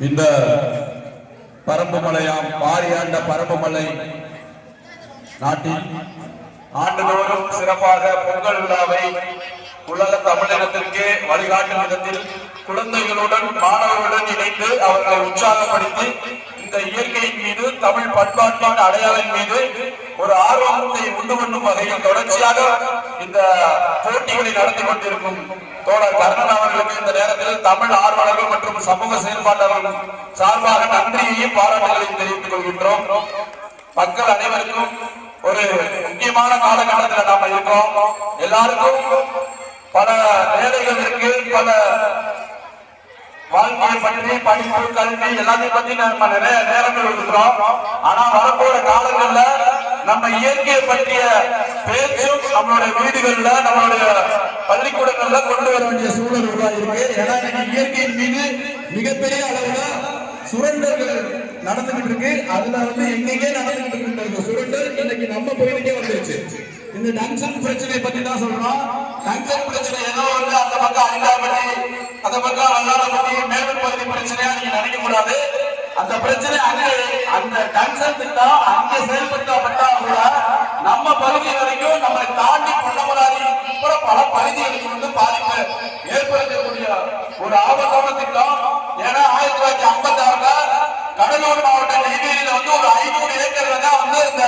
இந்த பரம்புமலையாம் பாரியாண்ட பரம்புமலை நாட்டில் ஆண்டுதோறும் சிறப்பாக பொங்கல் விழாவை உலக தமிழினத்திற்கு வழிகாட்டும் விதத்தில் குழந்தைகளுடன் மாணவர்களுடன் இணைந்து அவர்களை உற்சாகப்படுத்தி இந்த இயற்கையின் மீது தமிழ் பண்பாட்டின் அடையாளின் மீது ஒரு ஆர்வத்தை உண்டு பண்ணும் வகையில் தொடர்ச்சியாக இந்த போட்டிகளை நடத்தி கொண்டிருக்கும் தோழர் கர்ணன் அவர்களுக்கு இந்த நேரத்தில் தமிழ் ஆர்வலர்கள் மற்றும் சமூக செயல்பாட்டாளர்கள் சார்பாக நன்றியையும் பாராட்டுகளையும் தெரிவித்துக் கொள்கின்றோம். மக்கள் அனைவருக்கும் ஒரு முக்கியமான காலகட்டத்தில் நாம இருக்கோம். எல்லாருக்கும் பல வேலைகள் இருக்கு, பல வாழ்க்கையை பற்றி படிப்பு கல்வி எல்லாத்தையும் பத்தி நம்ம நிறைய நேரங்கள் இருக்கிறோம். ஆனா வரப்போற காலங்கள்ல நம்ம இயற்கையை பற்றிய பேச்சும் நம்மளுடைய வீடுகள்ல நம்மளுடைய பள்ளிக்கூடங்கள்ல கொண்டு வர வேண்டிய சூழல் உருவாயிருக்கு. ஏன்னா இன்னைக்கு இயற்கையின் மீது மிகப்பெரிய அளவுல சுரண்டல்கள் நடந்துகிட்டு இருக்கு. அதுல எங்கெங்கே நடந்துகிட்டு இருக்கு சுரண்டல் இன்னைக்கு நம்ம பகுதிக்கே வந்துருச்சு. இந்த டங்ஷன் பிரச்சனை பத்தி தான் சொல்றோம். டங்ஷன் பிரச்சனை ஏதோ அந்த பக்கம் அரிந்தாபட்டி, அந்த பக்கம் வல்லாரப்பட்டி, மேலூர் பகுதி பிரச்சனையா நீங்க நினைக்க கூடாது. அந்த பிரச்சனை அங்கே அந்த டங்ஷன் திட்டம் அங்கே செயல்படுத்தப்பட்டா கூட நம்ம பகுதி வரைக்கும் நம்மளை தாண்டி பொன்னமராதி கூட பல பகுதிகளுக்கு பாதிப்பு ஏற்படுத்தக்கூடிய ஒரு ஆபத்தான திட்டம். ஏன்னா 1956 கடலூர் மாவட்டம் நெய்வேலியில ஒரு 500 ஏக்கர்ல தான் இந்த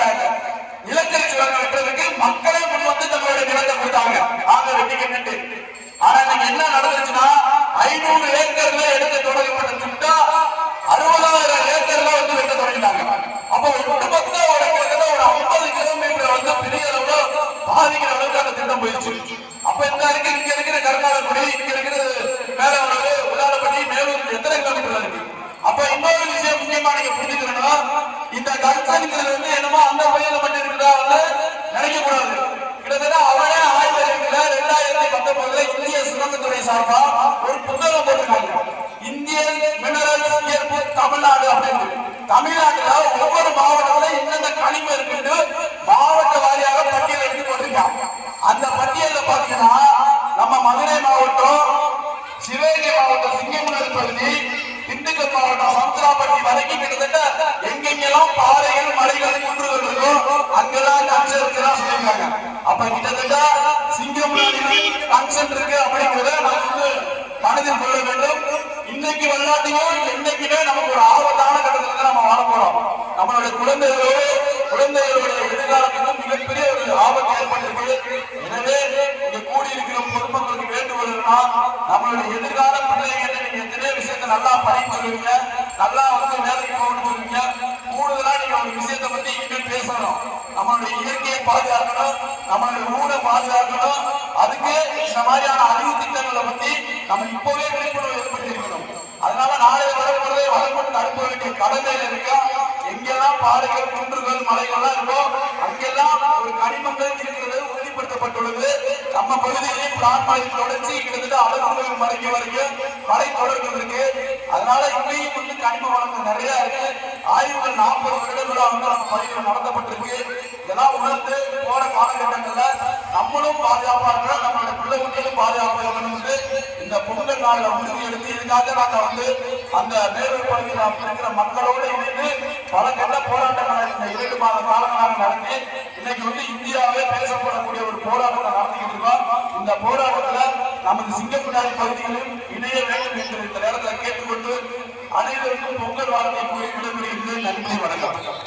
நிலக்கரி சுரங்கம் வெட்டுறதுக்கு மக்களே முன் வந்து நம்மளுடைய நிலத்தை கொடுத்தாங்க. ஆக வெட்டிக்கிட்டு ஆனா இன்னைக்கு என்ன நடந்துச்சுன்னா 500 ஏக்கர்ல எடுக்க தொடங்கப்பட்ட திட்டம் 60,000 ஏக்கர்ல வெட்ட தொடங்கிட்டாங்க. அப்ப ஒட்டுமொத்த ஒரு 50 கிலோமீட்டர் பெரிய அளவுல பாதிக்கிற அளவுக்கு அந்த திட்டம் போயிடுச்சு. அப்ப இங்க இருக்கிற கருணாலக்குடி, இங்க இருக்கிறது மேல உதாரணப்படி மேலூர் எத்தனை கிலோமீட்டர் இருக்கு. அப்ப இன்னொரு விஷயம் முக்கியமா நீங்க புரிஞ்சுக்கணும். இந்த கல்சன்கள் என்னமோ அந்த பகுதியில் மட்டும் இருக்குதா நினைக்க கூடாது. கிட்டத்தட்ட அவரே 2019 இந்திய சுரங்கத்துறை சார்பா ஒரு புத்தகம் போட்டிருக்காங்க. இந்தியன் மினரல்ஸ் இயற்பு தமிழ்நாடு அப்படின்னு. தமிழ்நாட்டுல ஒவ்வொரு மாவட்டத்துல என்னென்ன கனிமம் இருக்குன்னு மாவட்ட வாரியாக பட்டியல் எடுத்து போட்டிருக்காங்க. அந்த பட்டியல பாத்தீங்கன்னா நம்ம மதுரை மாவட்டம், சிவகங்கை மாவட்டம் சிங்கமுனரி பகுதி, திண்டுக்கல் மாவட்டம் சமுத்திராப்பட்டி வரைக்கும் கிட்டத்தட்ட எங்கெங்கெல்லாம் பாறைகள், மலைகள், குன்றுகள் இருக்கோ அங்கெல்லாம் டங்ஷன் இருக்குதான் சொல்லியிருக்காங்க. அப்ப கிட்டத்தட்ட சிங்கமுனரி டங்ஷன் இருக்கு அப்படிங்கிறத நம்ம மனதில் கொள்ள வேண்டும். இன்னைக்கு விளையாட்டையும் என்னைக்குமே நமக்கு ஒரு ஆபத்தான கட்டத்துல தான் நம்ம வாழ போறோம். நம்மளுடைய குழந்தைகளுடைய எதிர்காலத்துக்கும் மிகப்பெரிய ஒரு ஆபத்து ஏற்பட்டிருக்கு. எனவே இங்க கூடியிருக்கிற பொதுமக்களுக்கு வேண்டுகோள்னா நம்மளுடைய எதிர்கால பிள்ளைகளை நீங்க எத்தனையோ விஷயத்தை நல்லா படிக்க சொல்லுவீங்க, நல்லா வேலைக்கு போகணும் சொல்லுவீங்க. கூடுதலா நீங்க ஒரு விஷயத்தை பத்தி இனிமே பேசணும். நம்மளுடைய இயற்கையை பாதுகாக்கணும், நம்மளுடைய ஊரை பாதுகாக்கணும். அதுக்கு இந்த மாதிரியான அறிவு திட்டங்களை பத்தி நம்ம இப்பவே விழிப்புணர்வு ஏற்படுத்தி இருக்கணும். அதனால நாளைய வரப்போறதை வளர்ந்து அனுப்ப வேண்டிய கடமையில இருக்கா. எங்கெல்லாம் பாறைகள், குன்றுகள், மலைகள்லாம் இருக்கோ அங்கெல்லாம் ஒரு கனிமங்கள் இருக்கிறது உறுதிப்படுத்தப்பட்டுள்ளது. நம்ம பகுதியிலேயும் பிளான்மலை தொடர்ச்சி கிட்டத்தட்ட அழகுகள் வரைக்கும் மலை தொடர்கள் இருக்கு. அதனால இங்கேயும் கனிம வளங்கள் நிறைய இருக்கு. ஆய்வுகள் 40 வருடங்களா நம்ம பகுதியில் நடத்தப்பட்டிருக்கு. இதெல்லாம் உணர்ந்து போற காலகட்டங்கள்ல நம்மளும் பாதுகாப்பா இருக்கணும், நம்மளோட பிள்ளை குட்டிகளும் பாதுகாப்பா இருக்கணும். இந்த பொங்கல் நாள்ல உறுதி எடுத்து இதுக்காக நாங்க அந்த மேலூர் பகுதியில் இருக்கிற மக்களோடு இணைந்து பல கட்ட போராட்டங்களை இந்த 2 மாத காலங்களாக நடத்தி இன்னைக்கு இந்தியாவே பேசப்படக்கூடிய ஒரு போராட்டத்தை நடத்திக்கிட்டு இருக்கோம். இந்த போராட்டத்துல நமது சிங்கமுனரி பகுதிகளில் இணைய வேண்டும் என்று இந்த நேரத்தில் கேட்டுக்கொண்டு அனைவருக்கும் பொங்கல் வாழ்க்கை கூறி விடைபெறுகிறது. நன்றி, வணக்கம்.